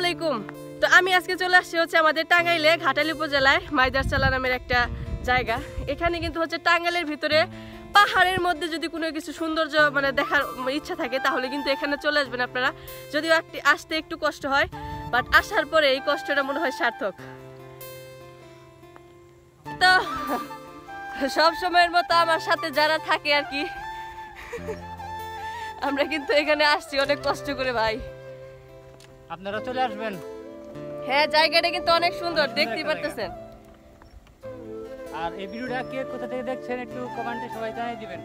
আলাইকুম। তো আমি আজকে চলে আসছি হচ্ছে আমাদের টাঙ্গাইলে ঘাটাইল উপজেলায় মাইদারচালা নামের একটা জায়গা। এখানে কিন্তু হচ্ছে টাঙ্গাইলের ভিতরে পাহাড়ের মধ্যে যদি কোনো কিছু সৌন্দর্য মানে দেখার ইচ্ছা থাকে তাহলে কিন্তু এখানে চলে আসবেন আপনারা। যদিও আসতে একটু কষ্ট হয়, বাট আসার পরে এই কষ্টটা মনে হয় সার্থক। তো সব সময়ের মতো আমার সাথে যারা থাকে আর কি, আমরা কিন্তু এখানে আসছি অনেক কষ্ট করে ভাই। আপনারা চলে আসবেন। হ্যাঁ, জায়গাটা কিন্তু অনেক সুন্দর, দেখতেই পারতেছেন। আর এই ভিডিওটা কে কোথা থেকে দেখছেন একটু কমেন্টে সবাই জানিয়ে দিবেন।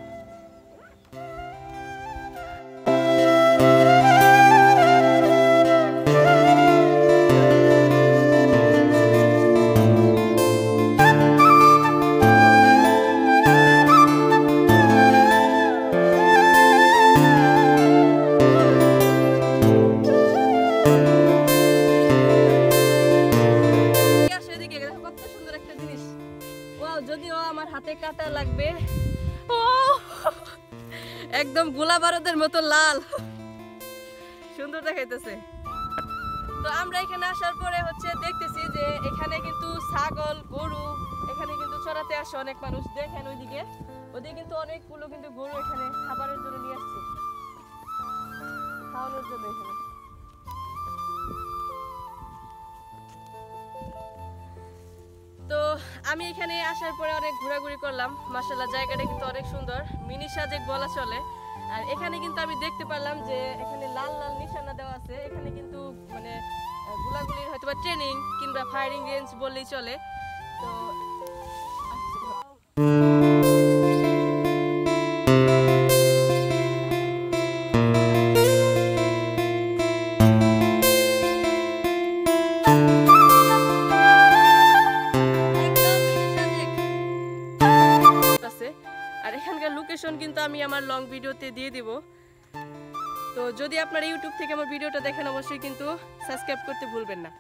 যদিও আমার হাতে কাটা লাগবে, একদম গোলা বারুদের মতো লাল, সুন্দর দেখাইতেছে। তো আমরা এখানে আসার পরে হচ্ছে দেখতেছি যে এখানে কিন্তু ছাগল গরু এখানে কিন্তু চড়াতে আসে অনেক মানুষ। দেখেন ওইদিকে কিন্তু অনেকগুলো কিন্তু গরু এখানে খাবারের জন্য নিয়ে আসছে, খাওয়ানোর জন্য। এখানে তো আমি এখানে আসার পরে অনেক ঘোরাঘুরি করলাম। মাশাআল্লাহ, জায়গাটা কিন্তু অনেক সুন্দর, মিনি সাজেক বলা চলে। আর এখানে কিন্তু আমি দেখতে পারলাম যে এখানে লাল লাল নিশানা দেওয়া আছে। এখানে কিন্তু মানে গোলাগুলির হয়তো বা ট্রেনিং কিংবা ফায়ারিং রেঞ্জ বললেই চলে। তো আর এখানকার লোকেশন কিন্তু আমি আমার লং ভিডিওতে দিয়ে দিব। তো যদি আপনারা ইউটিউব থেকে আমার ভিডিওটা দেখেন অবশ্যই কিন্তু সাবস্ক্রাইব করতে ভুলবেন না।